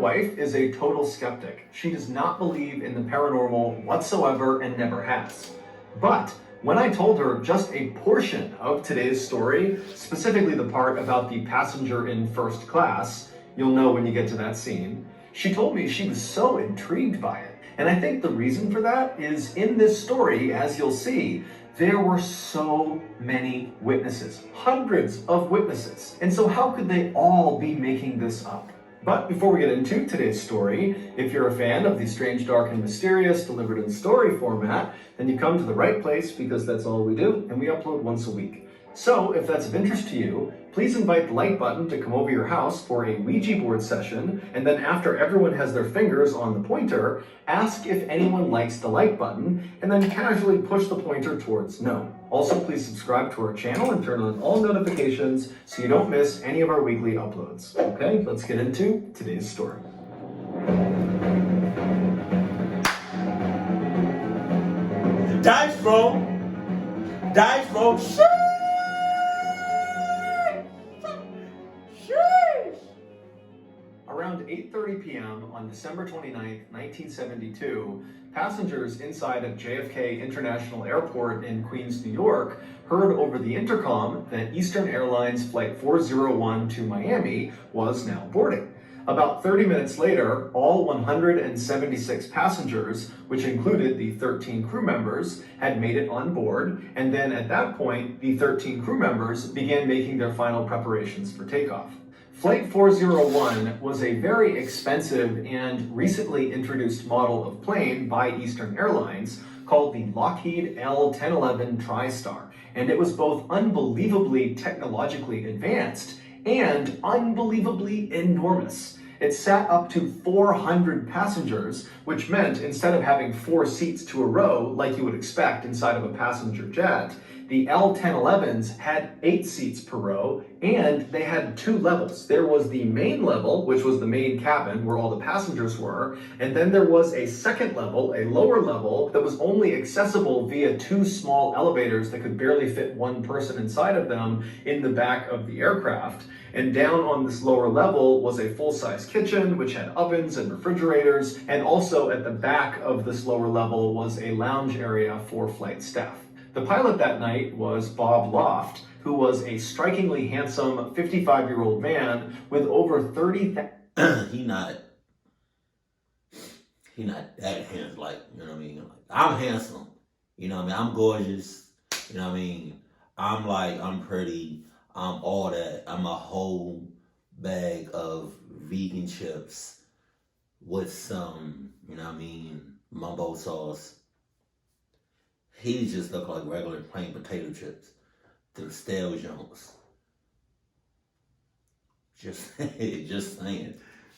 wife is a total skeptic. She does not believe in the paranormal whatsoever and never has. But when I told her just a portion of today's story, specifically the part about the passenger in first class, you'll know when you get to that scene, she told me she was so intrigued by it. And I think the reason for that is in this story, as you'll see, there were so many witnesses, hundreds of witnesses. And so how could they all be making this up? But before we get into today's story, if you're a fan of the strange, dark, and mysterious delivered in story format, then you come to the right place because that's all we do, and we upload once a week. So if that's of interest to you, please invite the like button to come over your house for a Ouija board session, and then after everyone has their fingers on the pointer, ask if anyone likes the like button, and then casually push the pointer towards no. Also, please subscribe to our channel and turn on all notifications so you don't miss any of our weekly uploads. Okay, let's get into today's story. Dice roll. Dice roll. Around 8:30 p.m. on December 29, 1972, passengers inside of JFK International Airport in Queens, New York, heard over the intercom that Eastern Airlines Flight 401 to Miami was now boarding. About 30 minutes later, all 176 passengers, which included the 13 crew members, had made it on board, and then at that point, the 13 crew members began making their final preparations for takeoff. Flight 401 was a very expensive and recently introduced model of plane by Eastern Airlines called the Lockheed L-1011 TriStar, and it was both unbelievably technologically advanced and unbelievably enormous. It sat up to 400 passengers, which meant instead of having 4 seats to a row like you would expect inside of a passenger jet, the L-1011s had 8 seats per row, and they had 2 levels. There was the main level, which was the main cabin where all the passengers were, and then there was a second level, a lower level, that was only accessible via 2 small elevators that could barely fit 1 person inside of them in the back of the aircraft. And down on this lower level was a full-size kitchen, which had ovens and refrigerators, and also at the back of this lower level was a lounge area for flight staff. The pilot that night was Bob Loft, who was a strikingly handsome 55-year-old man with over 30,000... He not that handsome, like, you know what I mean? Like, I'm handsome, you know what I mean? I'm gorgeous, you know what I mean? I'm pretty, I'm all that. I'm a whole bag of vegan chips with some, you know what I mean, mumbo sauce. He just looked like regular plain potato chips. The stale Jones. Just saying.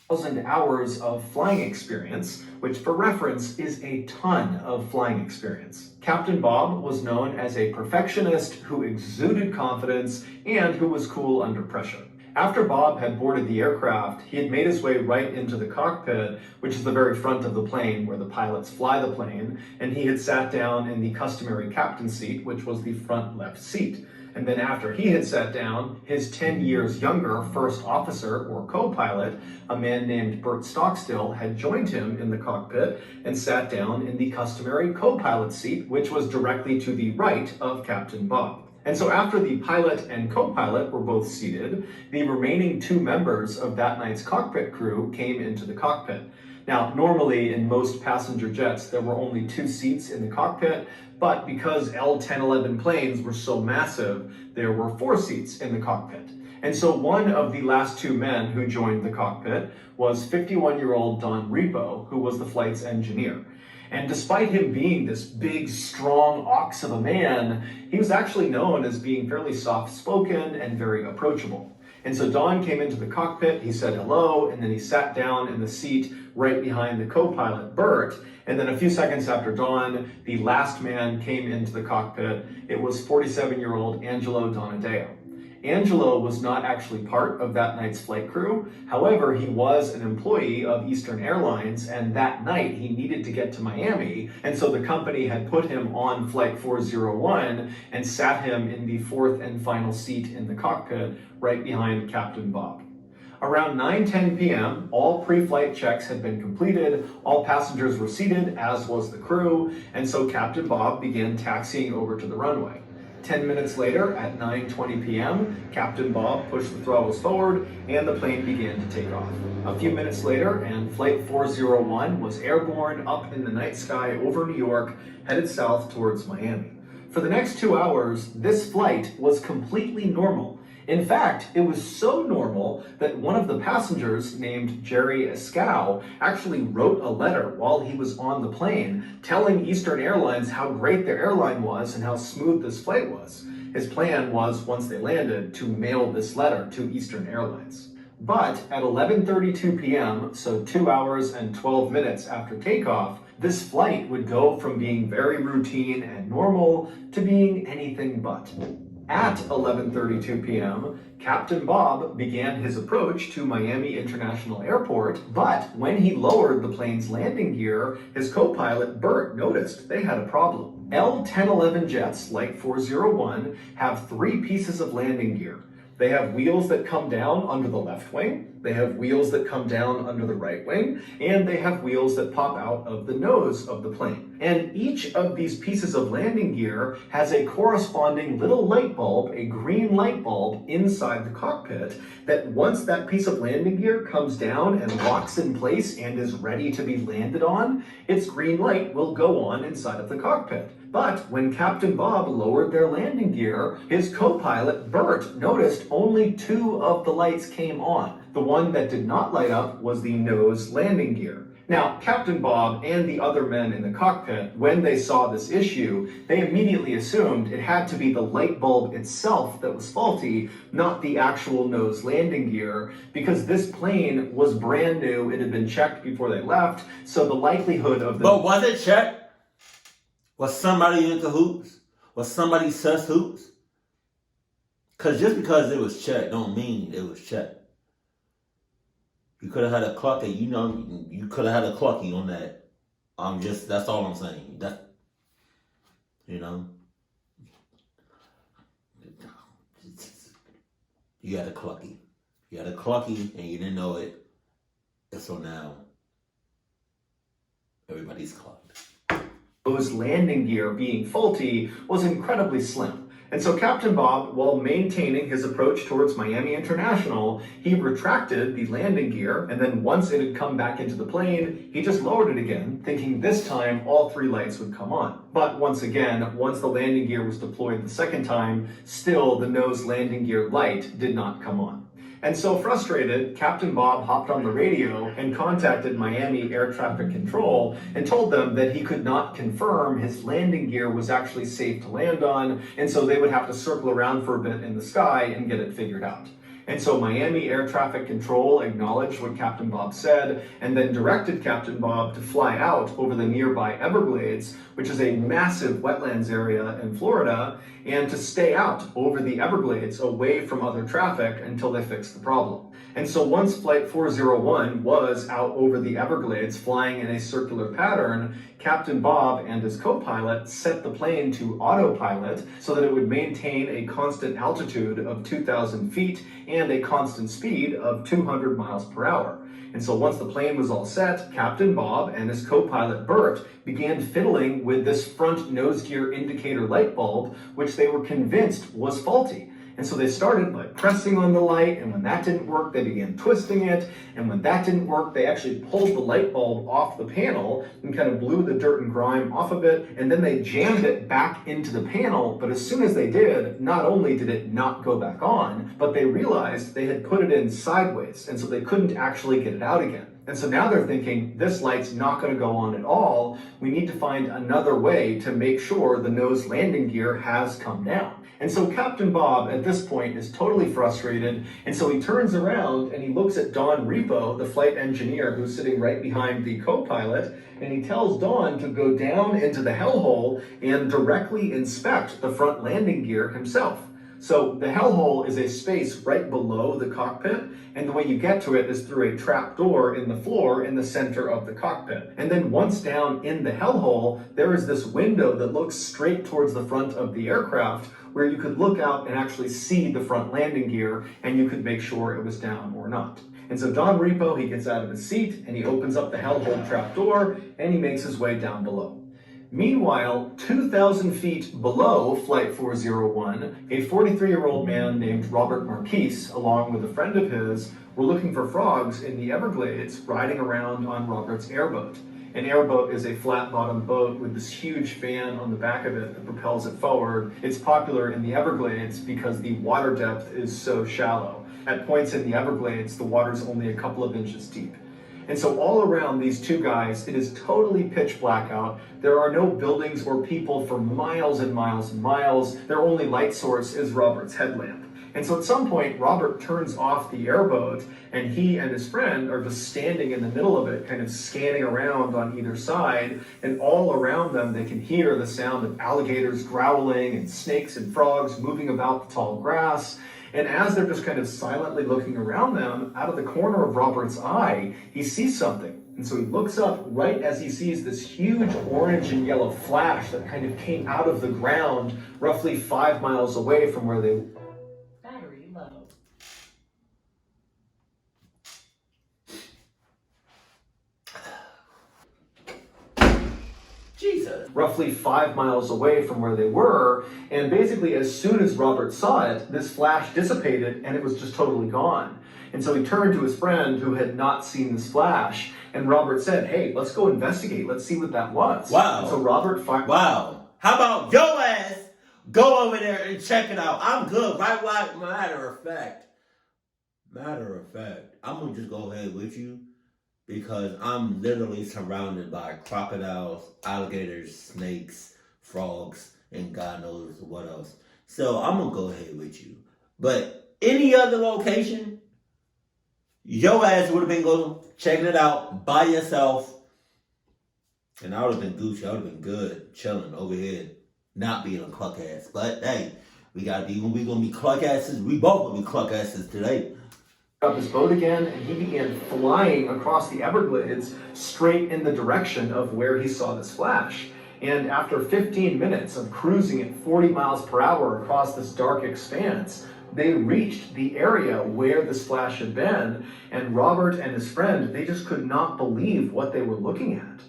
1,000 hours of flying experience, which for reference is a ton of flying experience. Captain Bob was known as a perfectionist who exuded confidence and who was cool under pressure. After Bob had boarded the aircraft, he had made his way right into the cockpit, which is the very front of the plane where the pilots fly the plane, and he had sat down in the customary captain's seat, which was the front left seat. And then after he had sat down, his 10 years younger first officer or co-pilot, a man named Bert Stockstill, had joined him in the cockpit and sat down in the customary co-pilot seat, which was directly to the right of Captain Bob. And so after the pilot and co-pilot were both seated, the remaining 2 members of that night's cockpit crew came into the cockpit. Now, normally in most passenger jets, there were only 2 seats in the cockpit, but because L-1011 planes were so massive, there were 4 seats in the cockpit. And so one of the last 2 men who joined the cockpit was 51-year-old Don Repo, who was the flight's engineer. And despite him being this big, strong ox of a man, he was actually known as being fairly soft-spoken and very approachable. And so Don came into the cockpit, he said hello, and then he sat down in the seat right behind the co-pilot, Bert. And then a few seconds after Don, the last man came into the cockpit. It was 47-year-old Angelo Donadeo. Angelo was not actually part of that night's flight crew. However, he was an employee of Eastern Airlines, and that night he needed to get to Miami, and so the company had put him on Flight 401 and sat him in the 4th and final seat in the cockpit right behind Captain Bob. Around 9:10 p.m., all pre-flight checks had been completed, all passengers were seated, as was the crew, and so Captain Bob began taxiing over to the runway. 10 minutes later, at 9:20 p.m., Captain Bob pushed the throttles forward and the plane began to take off. A few minutes later, and Flight 401 was airborne up in the night sky over New York, headed south towards Miami. For the next 2 hours, this flight was completely normal. In fact, it was so normal that one of the passengers, named Jerry Escow, actually wrote a letter while he was on the plane telling Eastern Airlines how great their airline was and how smooth this flight was. His plan was, once they landed, to mail this letter to Eastern Airlines. But at 11:32 p.m., so 2 hours and 12 minutes after takeoff, this flight would go from being very routine and normal to being anything but. At 11:32 p.m., Captain Bob began his approach to Miami International Airport, but when he lowered the plane's landing gear, his co-pilot Bert noticed they had a problem. L-1011 jets, like 401, have 3 pieces of landing gear. They have wheels that come down under the left wing, they have wheels that come down under the right wing, and they have wheels that pop out of the nose of the plane. And each of these pieces of landing gear has a corresponding little light bulb, a green light bulb inside the cockpit, that once that piece of landing gear comes down and locks in place and is ready to be landed on, its green light will go on inside of the cockpit. But when Captain Bob lowered their landing gear, his co-pilot Bert noticed only 2 of the lights came on. The one that did not light up was the nose landing gear. Now, Captain Bob and the other men in the cockpit, when they saw this issue, they immediately assumed it had to be the light bulb itself that was faulty, not the actual nose landing gear, because this plane was brand new, it had been checked before they left, so the likelihood of the... But was it checked? Was somebody in cahoots? Was somebody sus hoops? Because just because it was checked don't mean it was checked. You could have had a clucky, you could have had a clucky on that. That's all I'm saying. You had a clucky. You had a clucky and you didn't know it. And so now, everybody's clucked. Nose landing gear being faulty was incredibly slim. And so Captain Bob, while maintaining his approach towards Miami International, he retracted the landing gear, and then once it had come back into the plane, he just lowered it again, thinking this time all 3 lights would come on. But once again, once the landing gear was deployed the second time, still the nose landing gear light did not come on. And so frustrated, Captain Bob hopped on the radio and contacted Miami Air Traffic Control and told them that he could not confirm his landing gear was actually safe to land on, and so they would have to circle around for a bit in the sky and get it figured out. And so Miami Air Traffic Control acknowledged what Captain Bob said and then directed Captain Bob to fly out over the nearby Everglades, which is a massive wetlands area in Florida, and to stay out over the Everglades away from other traffic until they fixed the problem. And so once Flight 401 was out over the Everglades flying in a circular pattern, Captain Bob and his co-pilot set the plane to autopilot so that it would maintain a constant altitude of 2,000 feet and a constant speed of 200 miles per hour. And so once the plane was all set, Captain Bob and his co-pilot Bert began fiddling with this front nose gear indicator light bulb, which they were convinced was faulty. And so they started by pressing on the light, and when that didn't work, they began twisting it, and when that didn't work, they actually pulled the light bulb off the panel and kind of blew the dirt and grime off of it, and then they jammed it back into the panel, but as soon as they did, not only did it not go back on, but they realized they had put it in sideways, and so they couldn't actually get it out again. And so now they're thinking, this light's not going to go on at all. We need to find another way to make sure the nose landing gear has come down. And so Captain Bob at this point is totally frustrated, and so he turns around and he looks at Don Repo, the flight engineer who's sitting right behind the co-pilot, and he tells Don to go down into the hellhole and directly inspect the front landing gear himself. So the hellhole is a space right below the cockpit, and the way you get to it is through a trap door in the floor in the center of the cockpit. And then once down in the hellhole, there is this window that looks straight towards the front of the aircraft, where you could look out and actually see the front landing gear, and you could make sure it was down or not. And so Don Repo, he gets out of his seat and he opens up the hellhole trap door and he makes his way down below. Meanwhile, 2,000 feet below Flight 401, a 43-year-old man named Robert Marquise, along with a friend of his, were looking for frogs in the Everglades, riding around on Robert's airboat. An airboat is a flat-bottomed boat with this huge fan on the back of it that propels it forward. It's popular in the Everglades because the water depth is so shallow. At points in the Everglades, the water's only a couple of inches deep. And so all around these two guys, it is totally pitch black out. There are no buildings or people for miles and miles and miles. Their only light source is Robert's headlamp. And so at some point, Robert turns off the airboat, and he and his friend are just standing in the middle of it, kind of scanning around on either side. And all around them, they can hear the sound of alligators growling and snakes and frogs moving about the tall grass. And as they're just kind of silently looking around them, out of the corner of Robert's eye, he sees something. And so he looks up right as he sees this huge orange and yellow flash that kind of came out of the ground roughly 5 miles away from where they... Battery low. Jesus. Roughly 5 miles away from where they were, and basically as soon as Robert saw it, this flash dissipated and it was just totally gone. And so he turned to his friend who had not seen this flash, and Robert said, "Hey, let's go investigate, let's see what that was." Wow. And so Robert fired... Wow. How about your ass go over there and check it out? I'm good. Right. Matter of fact, I'm going to just go ahead with you, because I'm literally surrounded by crocodiles, alligators, snakes, frogs, and God knows what else. So I'm going to go ahead with you. But any other location, your ass would have been going checking it out by yourself. And I would have been Gucci. I would have been good, chilling over here, not being a cluck ass. But hey, we got to be, when we going to be cluck asses, we both going to be cluck asses today. Up his boat again, and he began flying across the Everglades straight in the direction of where he saw this flash. And after 15 minutes of cruising at 40 miles per hour across this dark expanse, they reached the area where this flash had been, and Robert and his friend, they just could not believe what they were looking at.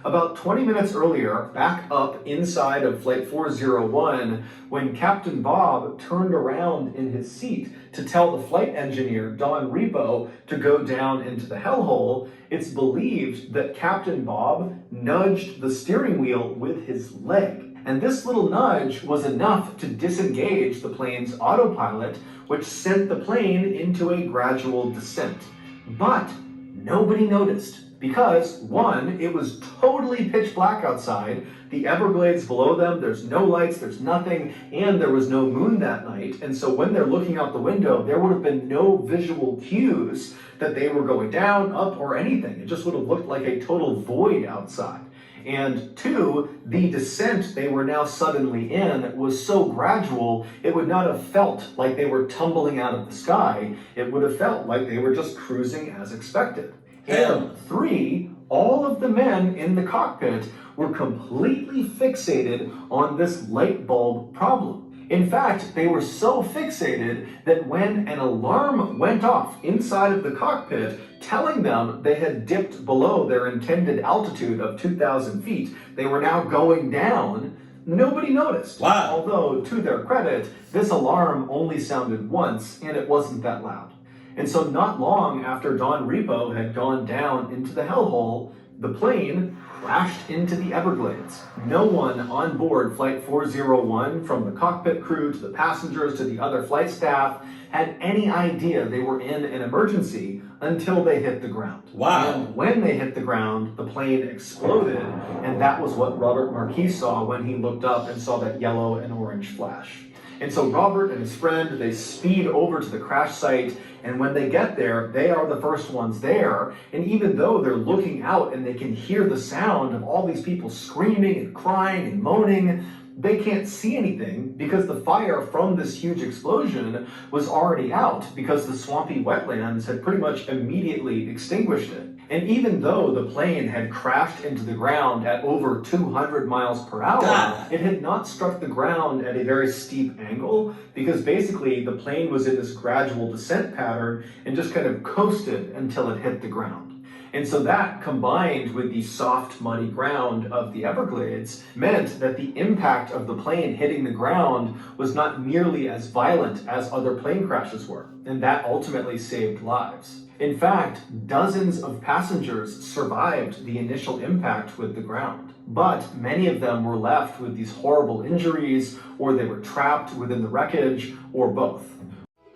About 20 minutes earlier, back up inside of Flight 401, when Captain Bob turned around in his seat to tell the flight engineer, Don Repo, to go down into the hellhole, it's believed that Captain Bob nudged the steering wheel with his leg. And this little nudge was enough to disengage the plane's autopilot, which sent the plane into a gradual descent. But nobody noticed. Because, one, it was totally pitch black outside, the Everglades below them, there's no lights, there's nothing, and there was no moon that night. And so when they're looking out the window, there would have been no visual cues that they were going down, up, or anything. It just would have looked like a total void outside. And two, the descent they were now suddenly in was so gradual, it would not have felt like they were tumbling out of the sky. It would have felt like they were just cruising as expected. And three, all of the men in the cockpit were completely fixated on this light bulb problem. In fact, they were so fixated that when an alarm went off inside of the cockpit, telling them they had dipped below their intended altitude of 2,000 feet, they were now going down, nobody noticed. Wow. Although, to their credit, this alarm only sounded once, and it wasn't that loud. And so not long after Don Repo had gone down into the hellhole, the plane crashed into the Everglades. No one on board Flight 401, from the cockpit crew to the passengers to the other flight staff, had any idea they were in an emergency until they hit the ground. Wow. And when they hit the ground, the plane exploded, and that was what Robert Marquis saw when he looked up and saw that yellow and orange flash. And so Robert and his friend, they speed over to the crash site, and when they get there, they are the first ones there. And even though they're looking out and they can hear the sound of all these people screaming and crying and moaning, they can't see anything because the fire from this huge explosion was already out because the swampy wetlands had pretty much immediately extinguished it. And even though the plane had crashed into the ground at over 200 miles per hour, God. it had not struck the ground at a very steep angle, because basically the plane was in this gradual descent pattern and just kind of coasted until it hit the ground. And so that, combined with the soft, muddy ground of the Everglades, meant that the impact of the plane hitting the ground was not nearly as violent as other plane crashes were, and that ultimately saved lives. In fact, dozens of passengers survived the initial impact with the ground, but many of them were left with these horrible injuries, or they were trapped within the wreckage, or both.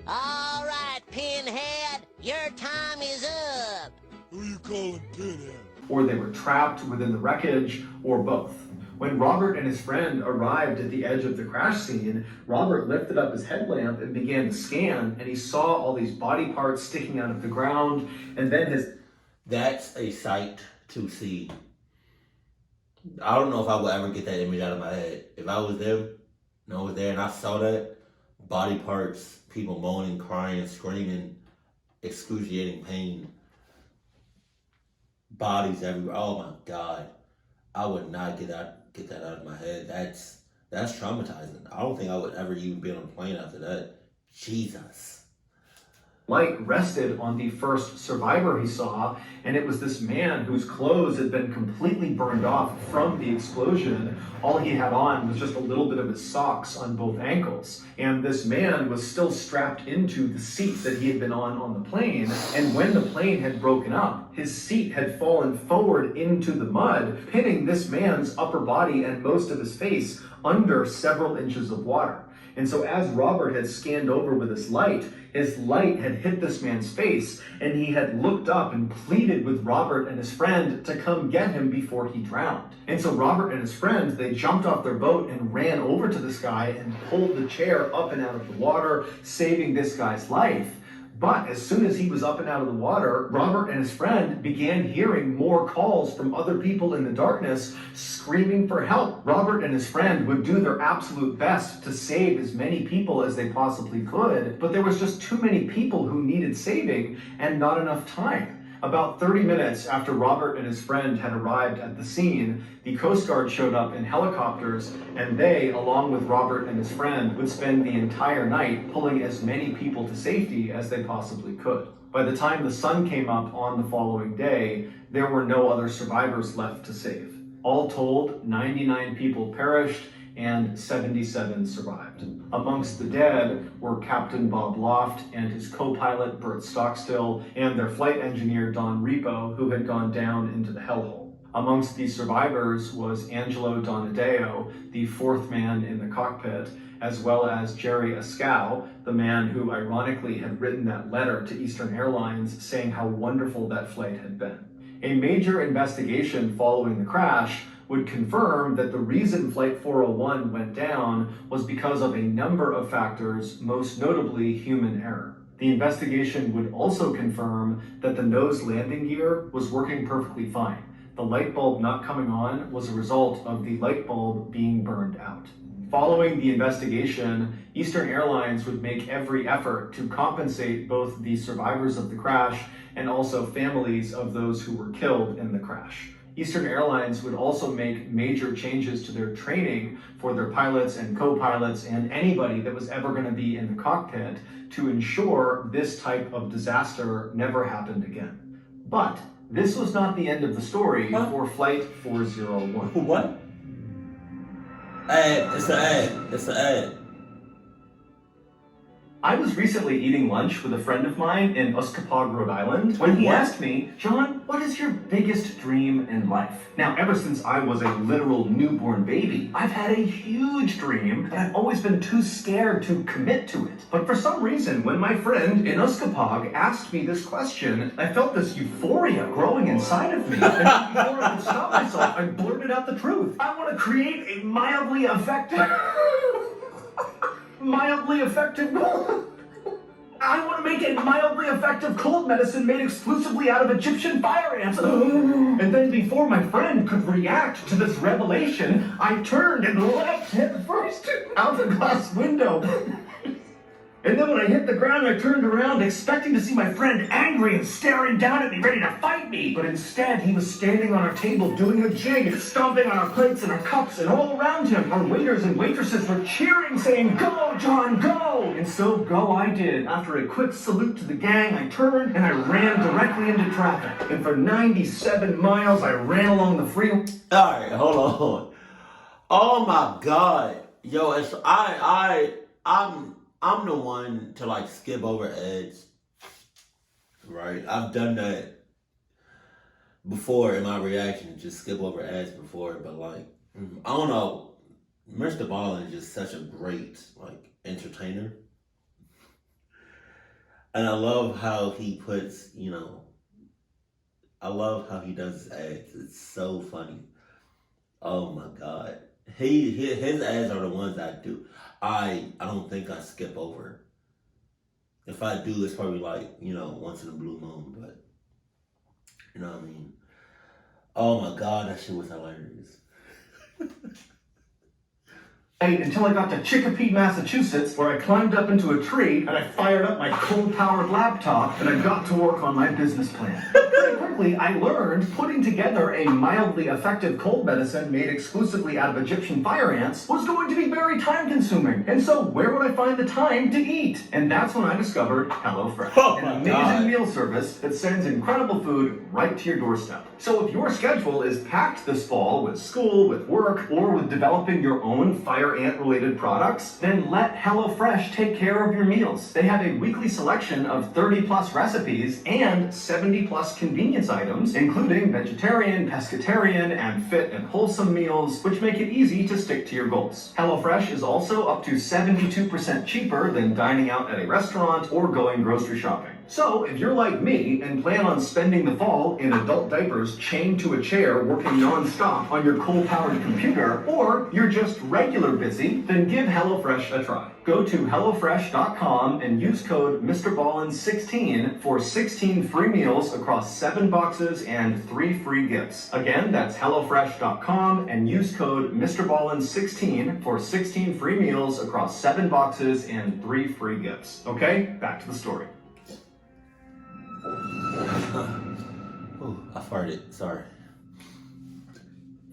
All right, Pinhead, your time is up. Who you calling Pinhead? Or they were trapped within the wreckage, or both. When Robert and his friend arrived at the edge of the crash scene, Robert lifted up his headlamp and began to scan, and he saw all these body parts sticking out of the ground, and then his... That's a sight to see. I don't know if I will ever get that image out of my head. If I was there, and I saw that, body parts, people moaning, crying, screaming, excruciating pain, bodies everywhere. Oh my God. I would not get that out of my head. That's traumatizing. I don't think I would ever even be on a plane after that. Jesus. Light rested on the first survivor he saw, and it was this man whose clothes had been completely burned off from the explosion. All he had on was just a little bit of his socks on both ankles. And this man was still strapped into the seat that he had been on the plane, and when the plane had broken up, his seat had fallen forward into the mud, pinning this man's upper body and most of his face under several inches of water. And so as Robert had scanned over with his light had hit this man's face, and he had looked up and pleaded with Robert and his friend to come get him before he drowned. And so Robert and his friend, they jumped off their boat and ran over to this guy and pulled the chair up and out of the water, saving this guy's life. But as soon as he was up and out of the water, Robert and his friend began hearing more calls from other people in the darkness screaming for help. Robert and his friend would do their absolute best to save as many people as they possibly could, but there was just too many people who needed saving and not enough time. About 30 minutes after Robert and his friend had arrived at the scene, the Coast Guard showed up in helicopters, and they, along with Robert and his friend, would spend the entire night pulling as many people to safety as they possibly could. By the time the sun came up on the following day, there were no other survivors left to save. All told, 99 people perished and 77 survived. Amongst the dead were Captain Bob Loft and his co-pilot Bert Stockstill and their flight engineer Don Repo, who had gone down into the hellhole. Amongst the survivors was Angelo Donadeo, the fourth man in the cockpit, as well as Jerry Ascow, the man who ironically had written that letter to Eastern Airlines saying how wonderful that flight had been. A major investigation following the crash would confirm that the reason Flight 401 went down was because of a number of factors, most notably human error. The investigation would also confirm that the nose landing gear was working perfectly fine. The light bulb not coming on was a result of the light bulb being burned out. Following the investigation, Eastern Airlines would make every effort to compensate both the survivors of the crash and also families of those who were killed in the crash. Eastern Airlines would also make major changes to their training for their pilots and co-pilots and anybody that was ever going to be in the cockpit to ensure this type of disaster never happened again. But this was not the end of the story for Flight 401. What? It's an ad. I was recently eating lunch with a friend of mine in Uskapog, Rhode Island, when he asked me, "John, what is your biggest dream in life?" Now, ever since I was a literal newborn baby, I've had a huge dream, but I've always been too scared to commit to it. But for some reason, when my friend in Uskapog asked me this question, I felt this euphoria growing inside of me. And before I could stop myself, I blurted out the truth. I want to create a mildly effective I want to make a mildly effective cold medicine made exclusively out of Egyptian fire ants. And then before my friend could react to this revelation, I turned and leapt head first out the glass window. And then when I hit the ground, I turned around expecting to see my friend angry and staring down at me, ready to fight me. But instead, he was standing on our table doing a jig, stomping on our plates and our cups, and all around him, our waiters and waitresses were cheering, saying, "Go, John, go!" And so go I did. After a quick salute to the gang, I turned and I ran directly into traffic. And for 97 miles, I ran along the freeway. All right, hold on. Oh my God, yo, I'm the one to like skip over ads, right? I've done that before in my reaction, just skip over ads before, but like, I don't know, MrBallen is just such a great like entertainer, and I love how he puts, I love how he does his ads. It's so funny. Oh my God. His ads are the ones I do. I don't think I skip over. If I do, it's probably like, once in a blue moon, but you know what I mean? Oh my God, that shit was hilarious. Until I got to Chicopee, Massachusetts, where I climbed up into a tree and I fired up my coal-powered laptop and I got to work on my business plan. Pretty quickly, I learned putting together a mildly effective cold medicine made exclusively out of Egyptian fire ants was going to be very time-consuming. And so where would I find the time to eat? And that's when I discovered HelloFresh, an amazing meal service that sends incredible food right to your doorstep. So if your schedule is packed this fall with school, with work, or with developing your own fire ant-related products, then let HelloFresh take care of your meals. They have a weekly selection of 30-plus recipes and 70-plus convenience items, including vegetarian, pescatarian, and fit and wholesome meals, which make it easy to stick to your goals. HelloFresh is also up to 72% cheaper than dining out at a restaurant or going grocery shopping. So, if you're like me and plan on spending the fall in adult diapers chained to a chair working non-stop on your coal-powered computer, or you're just regular busy, then give HelloFresh a try. Go to HelloFresh.com and use code MrBallen16 for 16 free meals across 7 boxes and 3 free gifts. Again, that's HelloFresh.com and use code MrBallen16 for 16 free meals across 7 boxes and 3 free gifts. Okay, back to the story. Oh, I farted, sorry.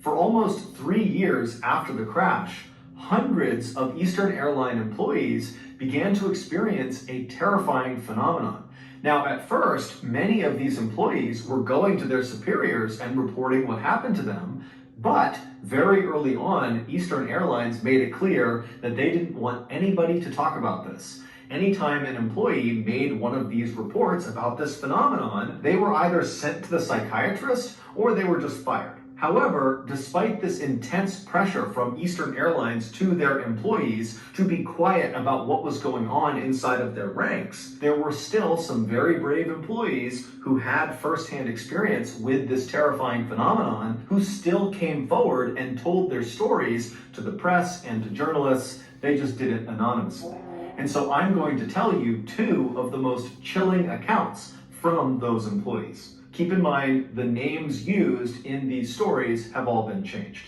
For almost 3 years after the crash, hundreds of Eastern Airline employees began to experience a terrifying phenomenon. Now, at first, many of these employees were going to their superiors and reporting what happened to them, but very early on, Eastern Airlines made it clear that they didn't want anybody to talk about this. Anytime an employee made one of these reports about this phenomenon, they were either sent to the psychiatrist or they were just fired. However, despite this intense pressure from Eastern Airlines to their employees to be quiet about what was going on inside of their ranks, there were still some very brave employees who had firsthand experience with this terrifying phenomenon who still came forward and told their stories to the press and to journalists. They just did it anonymously. And so I'm going to tell you 2 of the most chilling accounts from those employees. Keep in mind, the names used in these stories have all been changed.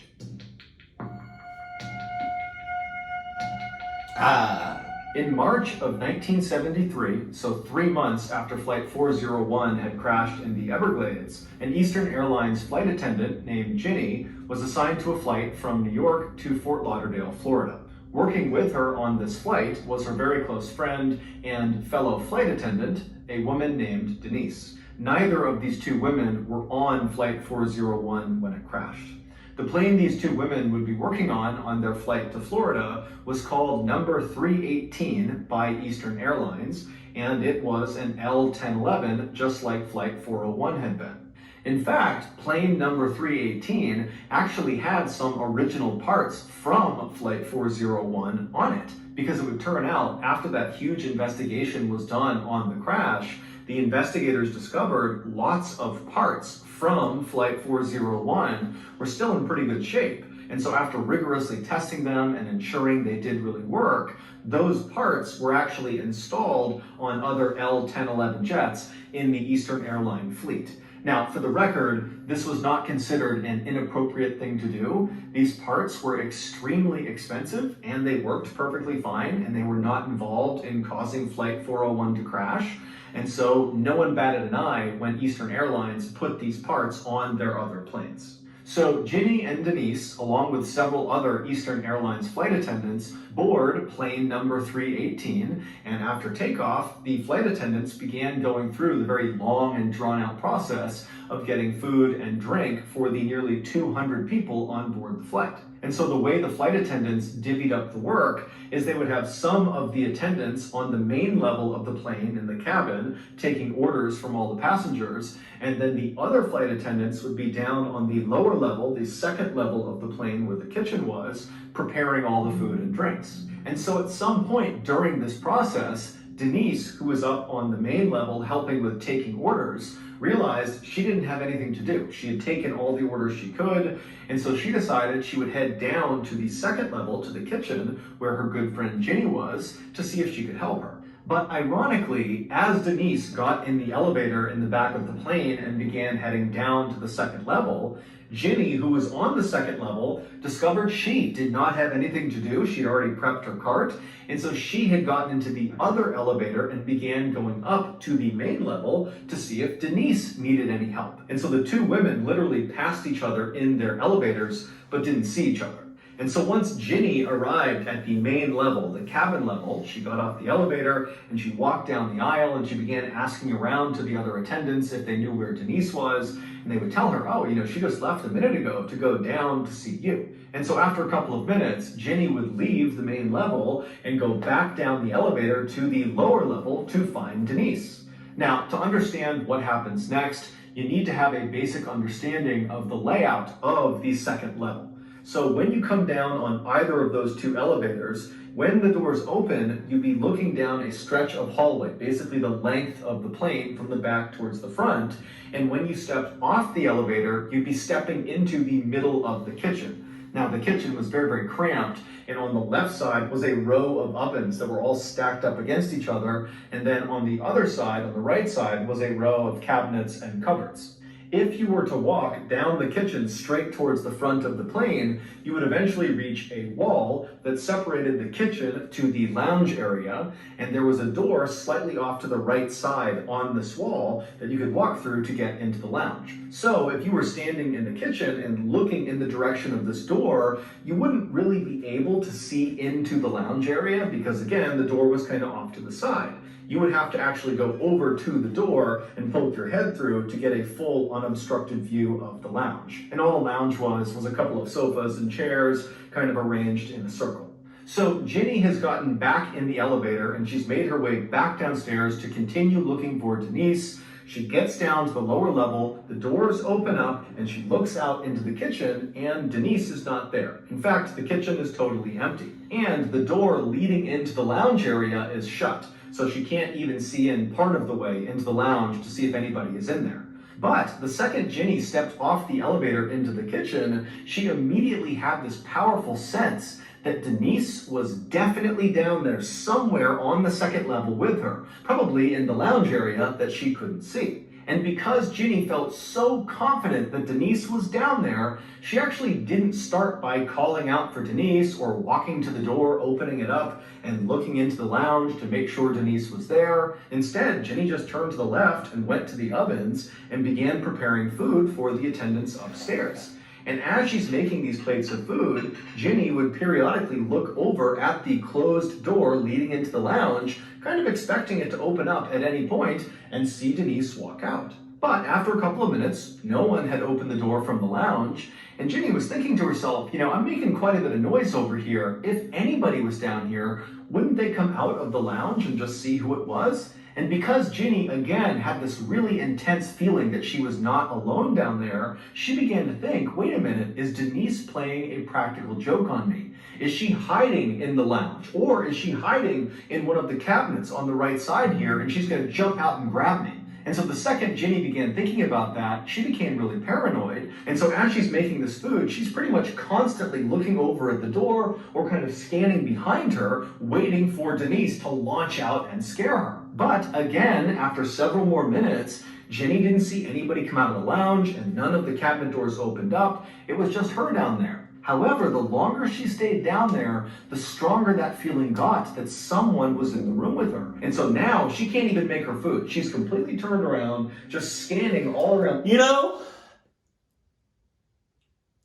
In March of 1973, so 3 months after Flight 401 had crashed in the Everglades, an Eastern Airlines flight attendant named Ginny was assigned to a flight from New York to Fort Lauderdale, Florida. Working with her on this flight was her very close friend and fellow flight attendant, a woman named Denise. Neither of these 2 women were on Flight 401 when it crashed. The plane these 2 women would be working on their flight to Florida was called number 318 by Eastern Airlines, and it was an L-1011, just like Flight 401 had been. In fact, plane number 318 actually had some original parts from Flight 401 on it, because it would turn out, after that huge investigation was done on the crash, the investigators discovered lots of parts from Flight 401 were still in pretty good shape. And so after rigorously testing them and ensuring they did really work, those parts were actually installed on other L-1011 jets in the Eastern Airline fleet. Now, for the record, this was not considered an inappropriate thing to do. These parts were extremely expensive and they worked perfectly fine, and they were not involved in causing Flight 401 to crash. And so no one batted an eye when Eastern Airlines put these parts on their other planes. So Ginny and Denise, along with several other Eastern Airlines flight attendants, board plane number 318, and after takeoff, the flight attendants began going through the very long and drawn-out process of getting food and drink for the nearly 200 people on board the flight. And so the way the flight attendants divvied up the work is they would have some of the attendants on the main level of the plane in the cabin taking orders from all the passengers, and then the other flight attendants would be down on the lower level, the second level of the plane where the kitchen was, preparing all the food and drinks. And so at some point during this process, Denise, who was up on the main level helping with taking orders, realized she didn't have anything to do. She had taken all the orders she could, and so she decided she would head down to the second level, to the kitchen, where her good friend Ginny was, to see if she could help her. But ironically, as Denise got in the elevator in the back of the plane and began heading down to the second level, Ginny, who was on the second level, discovered she did not have anything to do. She'd already prepped her cart, and so she had gotten into the other elevator and began going up to the main level to see if Denise needed any help. And so the two women literally passed each other in their elevators, but didn't see each other. And so once Ginny arrived at the main level, the cabin level, she got off the elevator and she walked down the aisle and she began asking around to the other attendants if they knew where Denise was. And they would tell her, oh, she just left a minute ago to go down to see you. And so after a couple of minutes, Ginny would leave the main level and go back down the elevator to the lower level to find Denise. Now, to understand what happens next, you need to have a basic understanding of the layout of the second level. So when you come down on either of those two elevators, when the doors open, you'd be looking down a stretch of hallway, basically the length of the plane from the back towards the front. And when you stepped off the elevator, you'd be stepping into the middle of the kitchen. Now, the kitchen was very, very cramped, and on the left side was a row of ovens that were all stacked up against each other, and then on the other side, on the right side, was a row of cabinets and cupboards. If you were to walk down the kitchen straight towards the front of the plane, you would eventually reach a wall that separated the kitchen to the lounge area, and there was a door slightly off to the right side on this wall that you could walk through to get into the lounge. So if you were standing in the kitchen and looking in the direction of this door, you wouldn't really be able to see into the lounge area because, again, the door was kind of off to the side. You would have to actually go over to the door and poke your head through to get a full unobstructed view of the lounge. And all the lounge was a couple of sofas and chairs kind of arranged in a circle. So Ginny has gotten back in the elevator and she's made her way back downstairs to continue looking for Denise. She gets down to the lower level, the doors open up, and she looks out into the kitchen, and Denise is not there. In fact, the kitchen is totally empty. And the door leading into the lounge area is shut, so she can't even see in part of the way into the lounge to see if anybody is in there. But the second Ginny stepped off the elevator into the kitchen, she immediately had this powerful sense that Denise was definitely down there somewhere on the second level with her, probably in the lounge area that she couldn't see. And because Ginny felt so confident that Denise was down there, she actually didn't start by calling out for Denise or walking to the door, opening it up, and looking into the lounge to make sure Denise was there. Instead, Ginny just turned to the left and went to the ovens and began preparing food for the attendants upstairs. And as she's making these plates of food, Ginny would periodically look over at the closed door leading into the lounge, kind of expecting it to open up at any point and see Denise walk out. But after a couple of minutes, no one had opened the door from the lounge, and Ginny was thinking to herself, I'm making quite a bit of noise over here. If anybody was down here, wouldn't they come out of the lounge and just see who it was? And because Ginny, again, had this really intense feeling that she was not alone down there, she began to think, wait a minute, is Denise playing a practical joke on me? Is she hiding in the lounge? Or is she hiding in one of the cabinets on the right side here and she's going to jump out and grab me? And so the second Ginny began thinking about that, she became really paranoid. And so as she's making this food, she's pretty much constantly looking over at the door or kind of scanning behind her, waiting for Denise to launch out and scare her. But again, after several more minutes, Ginny didn't see anybody come out of the lounge, and none of the cabinet doors opened up. It was just her down there. However, the longer she stayed down there, the stronger that feeling got that someone was in the room with her. And so now she can't even make her food. She's completely turned around, just scanning all around. You know,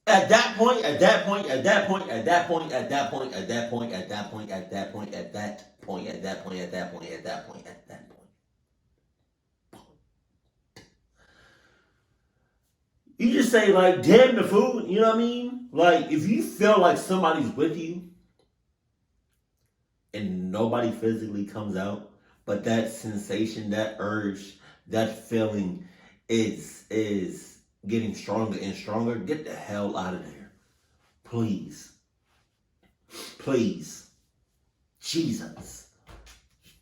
at that point, you just say, like, damn the food, you know what I mean? Like, if you feel like somebody's with you and nobody physically comes out, but that sensation, that urge, that feeling is getting stronger and stronger, get the hell out of there. Please. Please. Jesus.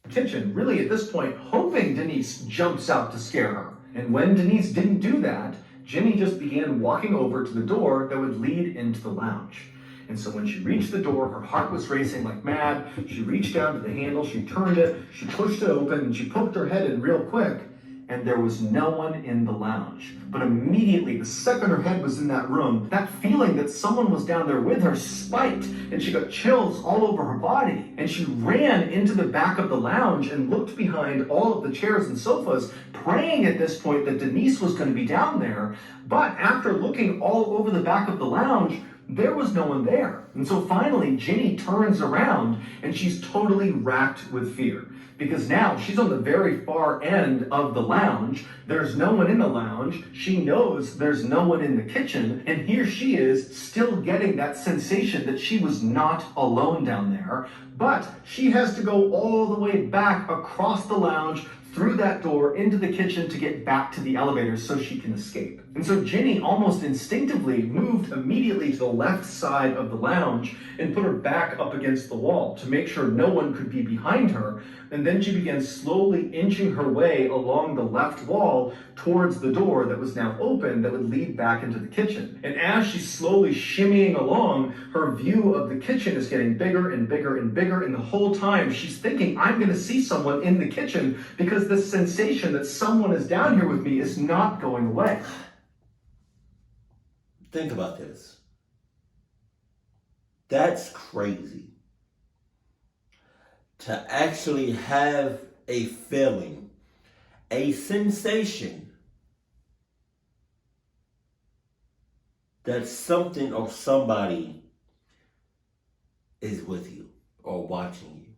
Kitchen, really at this point, hoping Denise jumps out to scare her. And when Denise didn't do that, Ginny just began walking over to the door that would lead into the lounge. And so when she reached the door, her heart was racing like mad. She reached down to the handle, she turned it, she pushed it open, and she poked her head in real quick, and there was no one in the lounge. But immediately, the second her head was in that room, that feeling that someone was down there with her spiked, and she got chills all over her body. And she ran into the back of the lounge and looked behind all of the chairs and sofas, praying at this point that Denise was going to be down there. But after looking all over the back of the lounge, there was no one there. And so finally, Ginny turns around and she's totally racked with fear. Because now she's on the very far end of the lounge. There's no one in the lounge. She knows there's no one in the kitchen. And here she is still getting that sensation that she was not alone down there. But she has to go all the way back across the lounge, through that door into the kitchen to get back to the elevator so she can escape. And so Ginny almost instinctively moved immediately to the left side of the lounge and put her back up against the wall to make sure no one could be behind her. And then she began slowly inching her way along the left wall towards the door that was now open that would lead back into the kitchen. And as she's slowly shimmying along, her view of the kitchen is getting bigger and bigger and bigger. And the whole time she's thinking, I'm going to see someone in the kitchen because this sensation that someone is down here with me is not going away. Think about this. That's crazy. To actually have a feeling, a sensation that something or somebody is with you or watching you.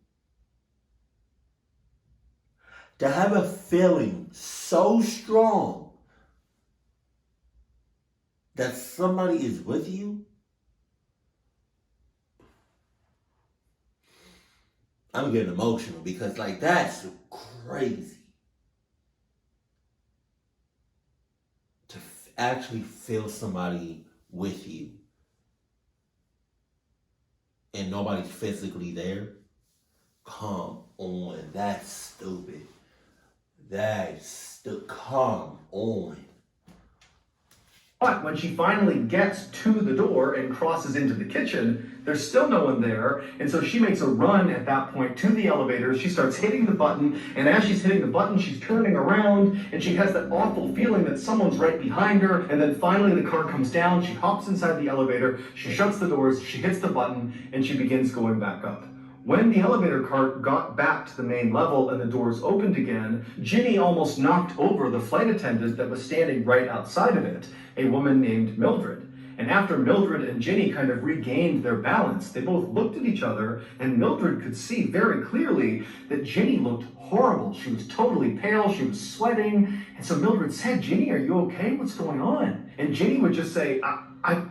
To have a feeling so strong that somebody is with you, I'm getting emotional because, like, that's crazy. To actually feel somebody with you and nobody's physically there. Come on, that's stupid. Come on. But when she finally gets to the door and crosses into the kitchen, there's still no one there. And so she makes a run at that point to the elevator. She starts hitting the button. And as she's hitting the button, she's turning around. And she has that awful feeling that someone's right behind her. And then finally the car comes down. She hops inside the elevator. She shuts the doors. She hits the button. And she begins going back up. When the elevator cart got back to the main level and the doors opened again, Ginny almost knocked over the flight attendant that was standing right outside of it, a woman named Mildred. And after Mildred and Ginny kind of regained their balance, they both looked at each other, and Mildred could see very clearly that Ginny looked horrible. She was totally pale, she was sweating. And so Mildred said, "Ginny, are you okay? What's going on?" And Ginny would just say, I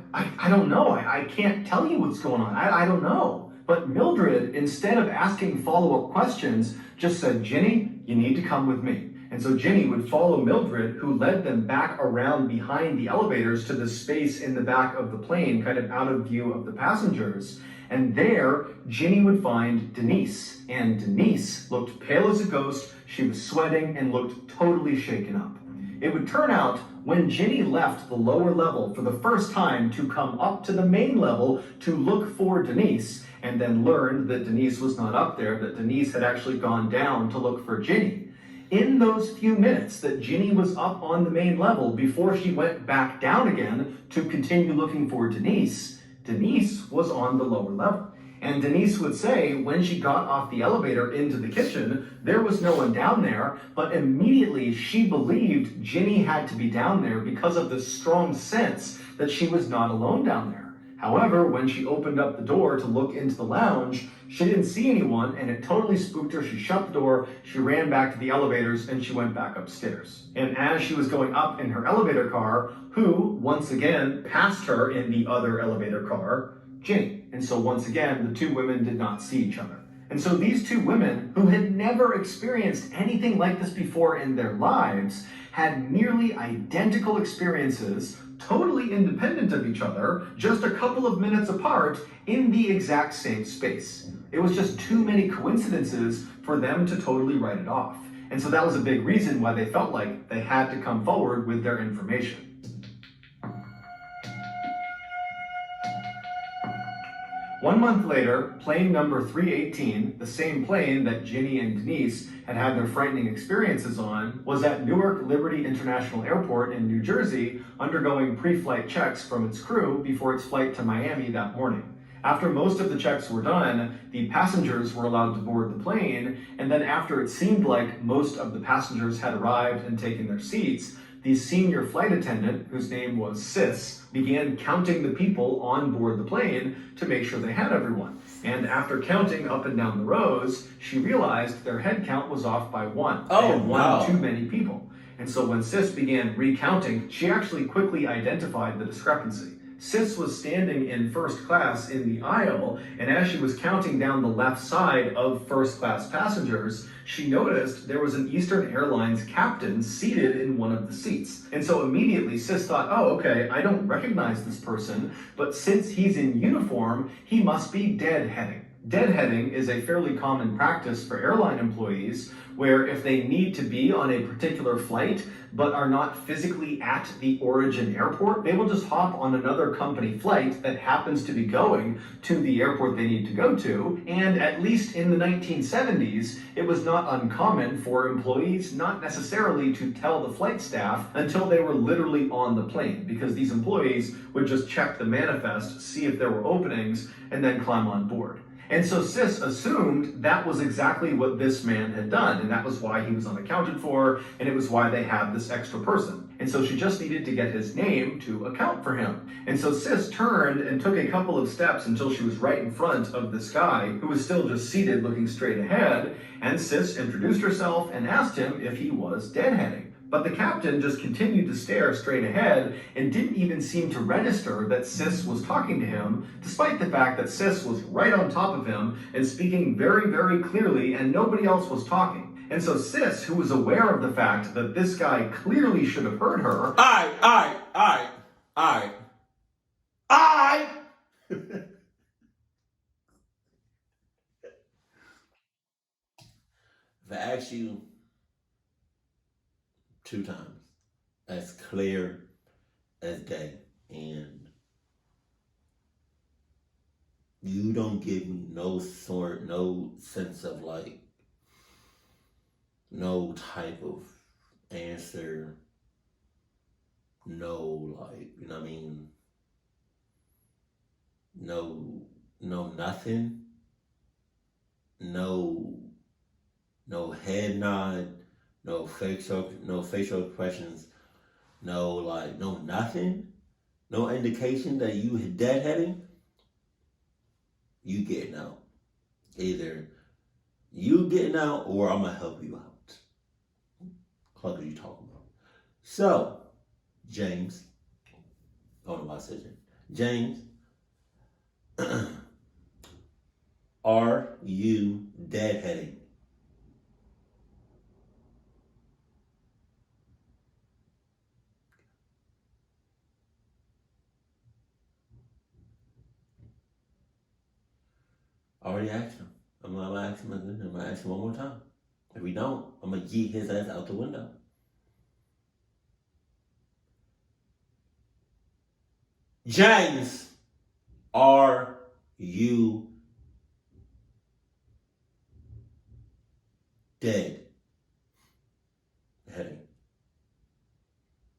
don't know. I can't tell you what's going on. I don't know. But Mildred, instead of asking follow-up questions, just said, "Ginny, you need to come with me." And so Ginny would follow Mildred, who led them back around behind the elevators to the space in the back of the plane, kind of out of view of the passengers. And there, Ginny would find Denise. And Denise looked pale as a ghost. She was sweating and looked totally shaken up. It would turn out when Ginny left the lower level for the first time to come up to the main level to look for Denise, and then learned that Denise was not up there, that Denise had actually gone down to look for Ginny. in those few minutes that Ginny was up on the main level before she went back down again to continue looking for Denise, Denise was on the lower level. And Denise would say when she got off the elevator into the kitchen, there was no one down there, but immediately she believed Ginny had to be down there because of the strong sense that she was not alone down there. However, when she opened up the door to look into the lounge, she didn't see anyone and it totally spooked her. She shut the door, she ran back to the elevators, and she went back upstairs. And as she was going up in her elevator car, who, once again, passed her in the other elevator car? Ginny. And so once again, the two women did not see each other. And so these two women, who had never experienced anything like this before in their lives, had nearly identical experiences, totally independent of each other, just a couple of minutes apart in the exact same space. It was just too many coincidences for them to totally write it off. And so that was a big reason why they felt like they had to come forward with their information. One month later, plane number 318, the same plane that Ginny and Denise had had their frightening experiences on, was at Newark Liberty International Airport in New Jersey, undergoing pre-flight checks from its crew before its flight to Miami that morning. After most of the checks were done, the passengers were allowed to board the plane, and then after it seemed like most of the passengers had arrived and taken their seats, the senior flight attendant, whose name was Sis, began counting the people on board the plane to make sure they had everyone. And after counting up and down the rows, she realized their head count was off by one. Oh, they had wow. one too many people. And so when Sis began recounting, she actually quickly identified the discrepancy. Sis was standing in first class in the aisle, and as she was counting down the left side of first class passengers, she noticed there was an Eastern Airlines captain seated in one of the seats. And so immediately Sis thought, oh, okay, I don't recognize this person, but since he's in uniform, he must be deadheading. Deadheading is a fairly common practice for airline employees where if they need to be on a particular flight but are not physically at the origin airport, they will just hop on another company flight that happens to be going to the airport they need to go to. And at least in the 1970s, it was not uncommon for employees not necessarily to tell the flight staff until they were literally on the plane, because these employees would just check the manifest, see if there were openings, and then climb on board. And so Sis assumed that was exactly what this man had done, and that was why he was unaccounted for, and it was why they had this extra person. And so she just needed to get his name to account for him. And so Sis turned and took a couple of steps until she was right in front of this guy who was still just seated looking straight ahead, and Sis introduced herself and asked him if he was deadheading. But the captain just continued to stare straight ahead and didn't even seem to register that Sis was talking to him, despite the fact that Sis was right on top of him and speaking very, very clearly, and nobody else was talking. And so Sis, who was aware of the fact that this guy clearly should have heard her... If I ask you 2 times, as clear as day, and you don't give me no sense of like, no type of answer, no like, you know what I mean, no nothing, no head nod, no facial expressions, no nothing, no indication that you deadheading, you getting out. Either you getting out or I'm gonna help you out. What are you talking about? So, James, I don't know why I said James. James, are you deadheading? I already asked him. I'm gonna ask him again. I'm gonna ask him one more time. If we don't, I'm gonna yeet his ass out the window. James, are you dead?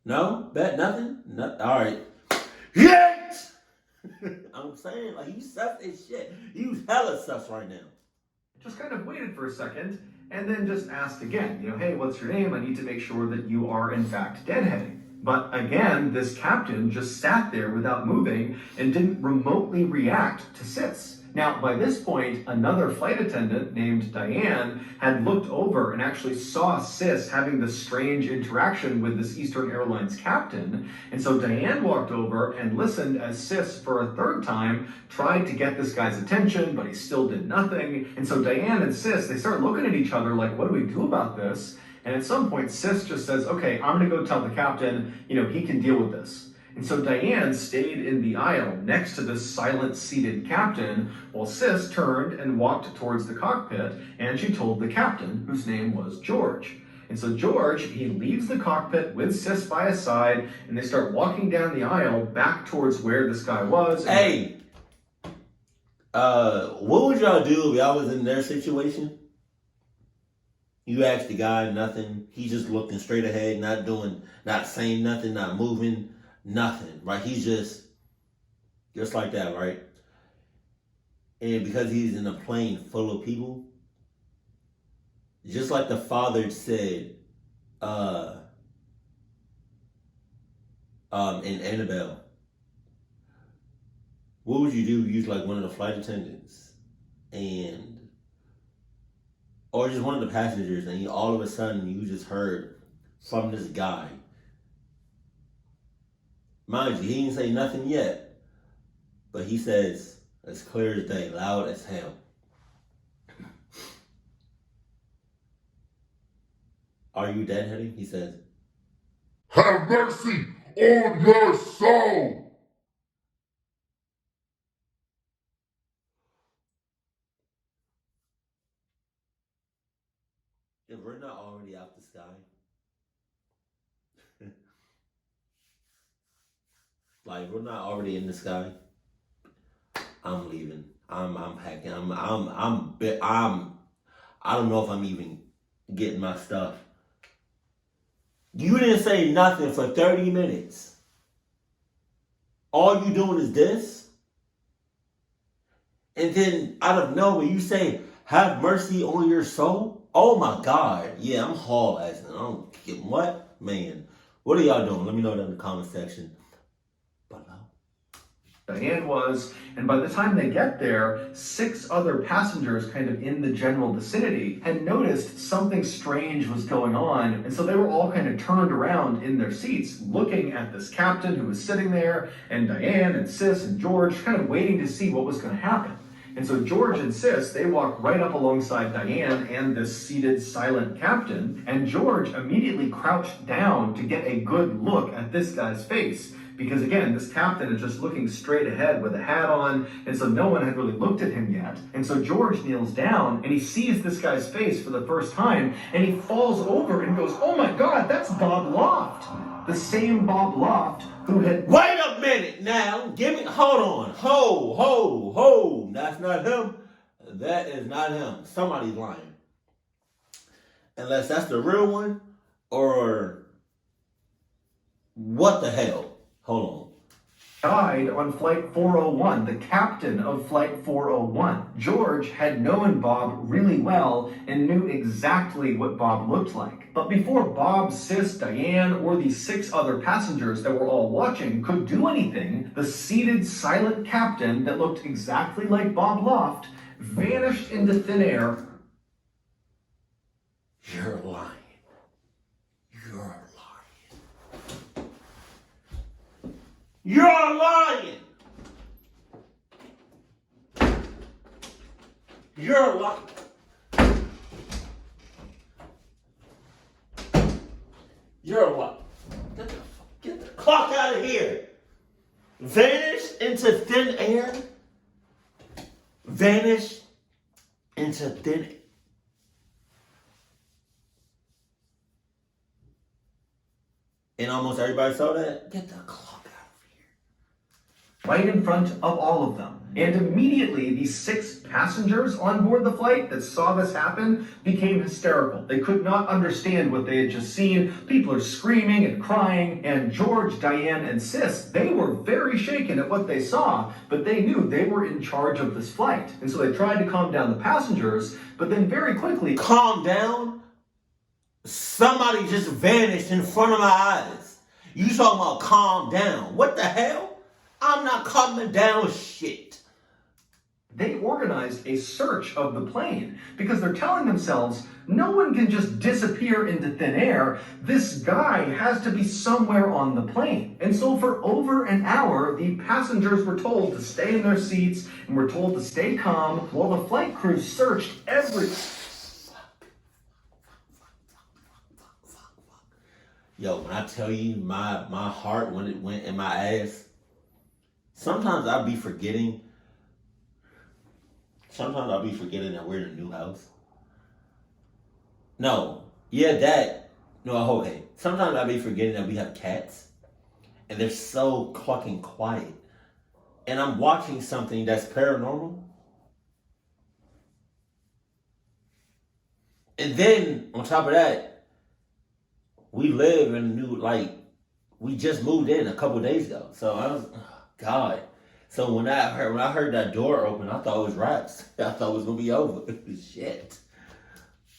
No? Bet nothing? No, all right. Yes! I'm saying, like, you sus as shit. You hella sus right now. Just kind of waited for a second and then just asked again, hey, what's your name? I need to make sure that you are in fact deadheading. But again, this captain just sat there without moving and didn't remotely react to Sis. Now, by this point, another flight attendant named Diane had looked over and actually saw Sis having this strange interaction with this Eastern Airlines captain. And so Diane walked over and listened as Sis, for a third time, tried to get this guy's attention, but he still did nothing. And so Diane and Sis, they start looking at each other like, what do we do about this? And at some point, Sis just says, okay, I'm going to go tell the captain, he can deal with this. And so Diane stayed in the aisle next to this silent seated captain while Sis turned and walked towards the cockpit, and she told the captain, whose name was George. And so George, he leaves the cockpit with Sis by his side, and they start walking down the aisle back towards where this guy was. Hey, what would y'all do if y'all was in their situation? You asked the guy nothing. He just looking straight ahead, not saying nothing, not moving. Nothing, right? He's just like that, right? And because he's in a plane full of people, just like the father said, in Annabelle, what would you do if you was like one of the flight attendants or just one of the passengers, and all of a sudden you just heard from this guy. Mind you, he didn't say nothing yet, but he says, as clear as day, loud as hell. Are you deadheading? He says, Have mercy on your soul! if we're not already out the sky, like we're not already in the sky, I'm leaving. I'm packing. I don't know if I'm even getting my stuff. You didn't say nothing for 30 minutes. All you doing is this? And then out of nowhere you say, have mercy on your soul? Oh my God. Yeah, I'm haul-assing. I don't get what? Man, what are y'all doing? Let me know that in the comment section below. Diane was, and by the time they get there, 6 other passengers kind of in the general vicinity had noticed something strange was going on, and so they were all kind of turned around in their seats, looking at this captain who was sitting there, and Diane and Sis and George kind of waiting to see what was going to happen. And so George and Sis, they walk right up alongside Diane and this seated silent captain, and George immediately crouched down to get a good look at this guy's face. Because again, this captain is just looking straight ahead with a hat on, and so no one had really looked at him yet. And so George kneels down, and he sees this guy's face for the first time, and he falls over and goes, oh my God, that's Bob Loft. The same Bob Loft who had... Wait a minute now. Hold on. Ho. That's not him. That is not him. Somebody's lying. Unless that's the real one, or what the hell? Hold on. Died on Flight 401, the captain of Flight 401. George had known Bob really well and knew exactly what Bob looked like. But before Bob, Sis, Diane, or the 6 other passengers that were all watching could do anything, the seated, silent captain that looked exactly like Bob Loft vanished into thin air. You're lying. You're lying. You're lying. You're lying. Get the clock out of here. Vanish into thin air. Vanish into thin air. And almost everybody saw that. Get the clock out of here. right in front of all of them. And immediately, these 6 passengers on board the flight that saw this happen became hysterical. They could not understand what they had just seen. People are screaming and crying, and George, Diane, and Sis, they were very shaken at what they saw, but they knew they were in charge of this flight. And so they tried to calm down the passengers, but then very quickly... Calm down? Somebody just vanished in front of my eyes. You talking about calm down? What the hell? I'm not calming down shit. They organized a search of the plane because they're telling themselves, no one can just disappear into thin air. This guy has to be somewhere on the plane. And so for over an hour, the passengers were told to stay in their seats and were told to stay calm while the flight crew searched every... Yo, when I tell you my heart when it went in my ass, sometimes I'll be forgetting that we're in a new house. No. Okay. Sometimes I'll be forgetting that we have cats. And they're so fucking quiet. And I'm watching something that's paranormal. And then, on top of that, we live in a new, we just moved in a couple days ago. So I was, oh God. So when I heard that door open, I thought it was rats. I thought it was gonna be over. Shit.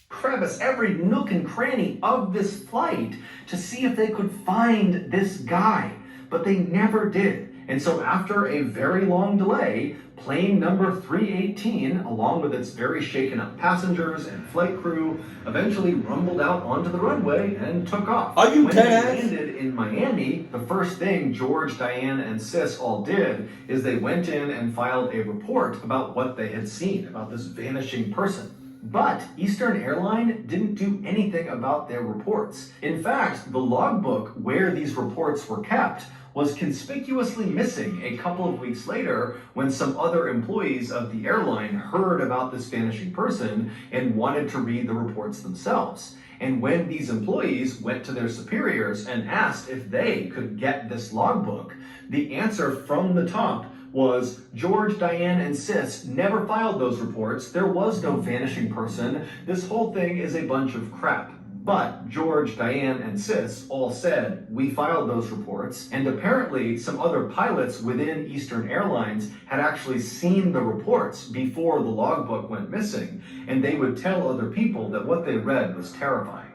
Crevice, every nook and cranny of this flight to see if they could find this guy, but they never did. And so after a very long delay, plane number 318, along with its very shaken up passengers and flight crew, eventually rumbled out onto the runway and took off. Are you When dead they ass? landed in Miami, the first thing George, Diane, and Sis all did is they went in and filed a report about what they had seen, about this vanishing person. But Eastern Airline didn't do anything about their reports. In fact, the logbook where these reports were kept was conspicuously missing a couple of weeks later when some other employees of the airline heard about this vanishing person and wanted to read the reports themselves. And when these employees went to their superiors and asked if they could get this logbook, the answer from the top was George, Diane, and Sis never filed those reports. There was no vanishing person. This whole thing is a bunch of crap. But George, Diane, and Sis all said, we filed those reports, and apparently some other pilots within Eastern Airlines had actually seen the reports before the logbook went missing, and they would tell other people that what they read was terrifying.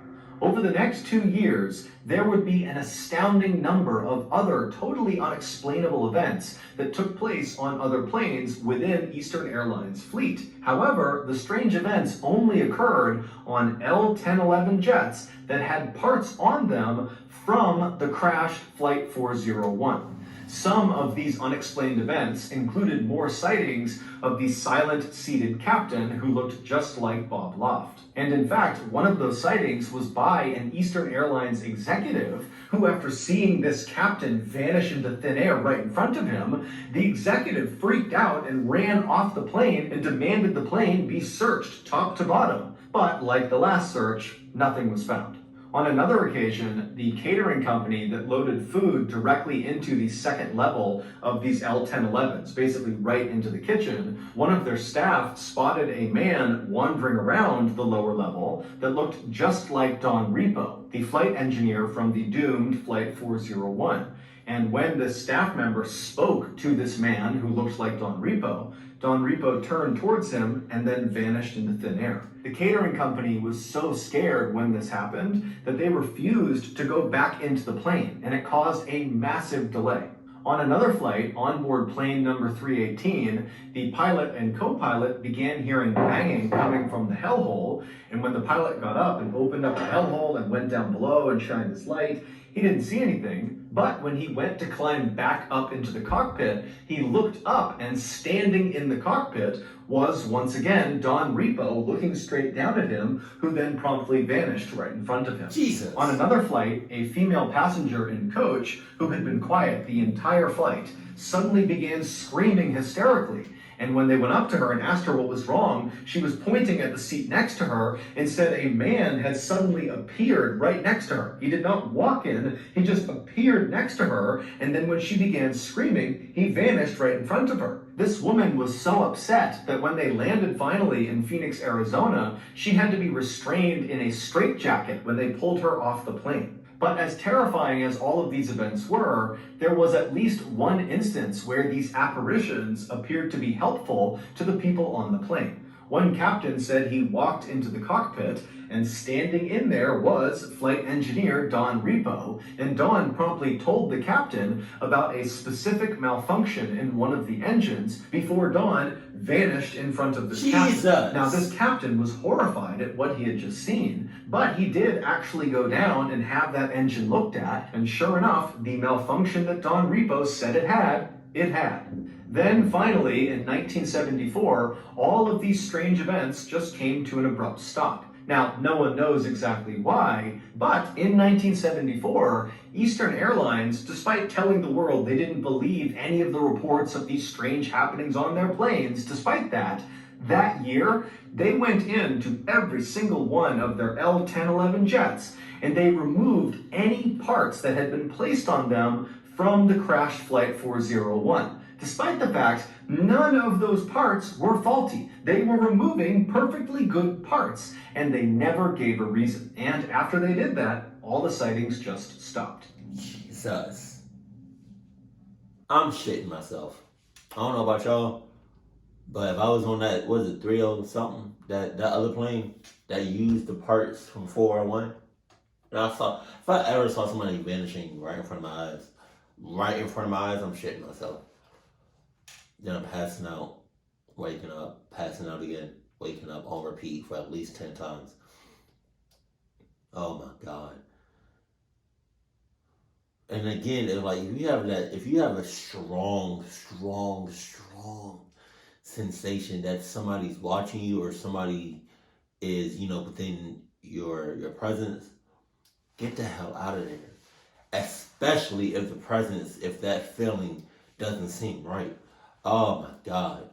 Over the next 2 years, there would be an astounding number of other totally unexplainable events that took place on other planes within Eastern Airlines' fleet. However, the strange events only occurred on L-1011 jets that had parts on them from the crashed Flight 401. Some of these unexplained events included more sightings of the silent seated captain who looked just like Bob Loft. And in fact, one of those sightings was by an Eastern Airlines executive who, after seeing this captain vanish into thin air right in front of him, the executive freaked out and ran off the plane and demanded the plane be searched top to bottom. But like the last search, nothing was found. On another occasion, the catering company that loaded food directly into the second level of these L-1011s, basically right into the kitchen, one of their staff spotted a man wandering around the lower level that looked just like Don Repo, the flight engineer from the doomed Flight 401. And when the staff member spoke to this man who looked like Don Repo turned towards him and then vanished into thin air. The catering company was so scared when this happened that they refused to go back into the plane, and it caused a massive delay. On another flight, on board plane number 318, the pilot and co-pilot began hearing banging coming from the hellhole, and when the pilot got up and opened up the hellhole and went down below and shined his light, he didn't see anything, but when he went to climb back up into the cockpit, he looked up, and standing in the cockpit was once again Don Repo looking straight down at him, who then promptly vanished right in front of him. Jesus. On another flight, a female passenger in coach who had been quiet the entire flight suddenly began screaming hysterically. And when they went up to her and asked her what was wrong, she was pointing at the seat next to her and said a man had suddenly appeared right next to her. He did not walk in, he just appeared next to her, and then when she began screaming, he vanished right in front of her. This woman was so upset that when they landed finally in Phoenix, Arizona, she had to be restrained in a straitjacket when they pulled her off the plane. But as terrifying as all of these events were, there was at least one instance where these apparitions appeared to be helpful to the people on the plane. One captain said he walked into the cockpit, and standing in there was flight engineer Don Repo, and Don promptly told the captain about a specific malfunction in one of the engines before Don vanished in front of this captain. Now, this captain was horrified at what he had just seen, but he did actually go down and have that engine looked at, and sure enough, the malfunction that Don Repo said it had. Then finally, in 1974, all of these strange events just came to an abrupt stop. Now, no one knows exactly why, but in 1974, Eastern Airlines, despite telling the world they didn't believe any of the reports of these strange happenings on their planes, despite that year, they went into every single one of their L-1011 jets, and they removed any parts that had been placed on them from the crashed Flight 401. Despite the fact none of those parts were faulty. They were removing perfectly good parts, and they never gave a reason. And after they did that, all the sightings just stopped. Jesus. I'm shitting myself. I don't know about y'all, but if I was on that, was it 30 something, that other plane that used the parts from 401, and if I ever saw somebody vanishing right in front of my eyes, I'm shitting myself. Then I'm passing out, waking up, passing out again, waking up on repeat for at least 10 times. Oh my God. And again, it's like if you have a strong sensation that somebody's watching you or somebody is, within your presence, get the hell out of there. Especially if that feeling doesn't seem right. Oh my God.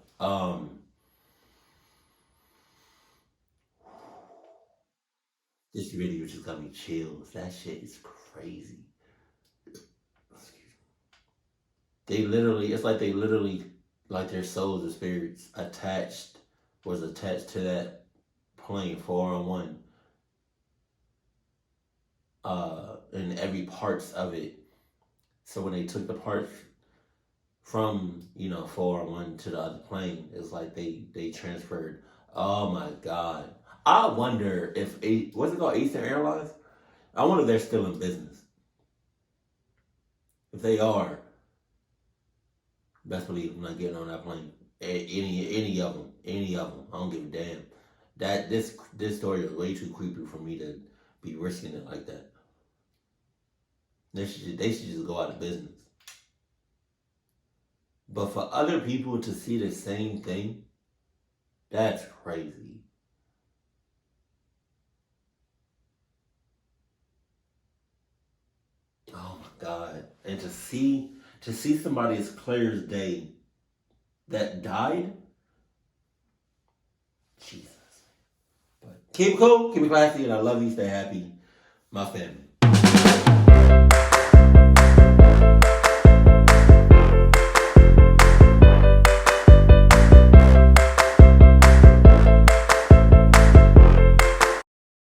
This video just got me chills. That shit is crazy. Like their souls or spirits was attached to that plane 401. In every parts of it. So when they took the parts from 401 to the other plane, it's like they transferred. Oh my God. I wonder what's it called, Eastern Airlines? I wonder if they're still in business. If they are, best believe I'm not getting on that plane. Any of them. I don't give a damn. This story is way too creepy for me to be risking it like that. They should just go out of business. But for other people to see the same thing, that's crazy. Oh my God. And to see somebody as clear as day that died, Jesus. But keep it cool, keep it classy, and I love you, stay happy, my family.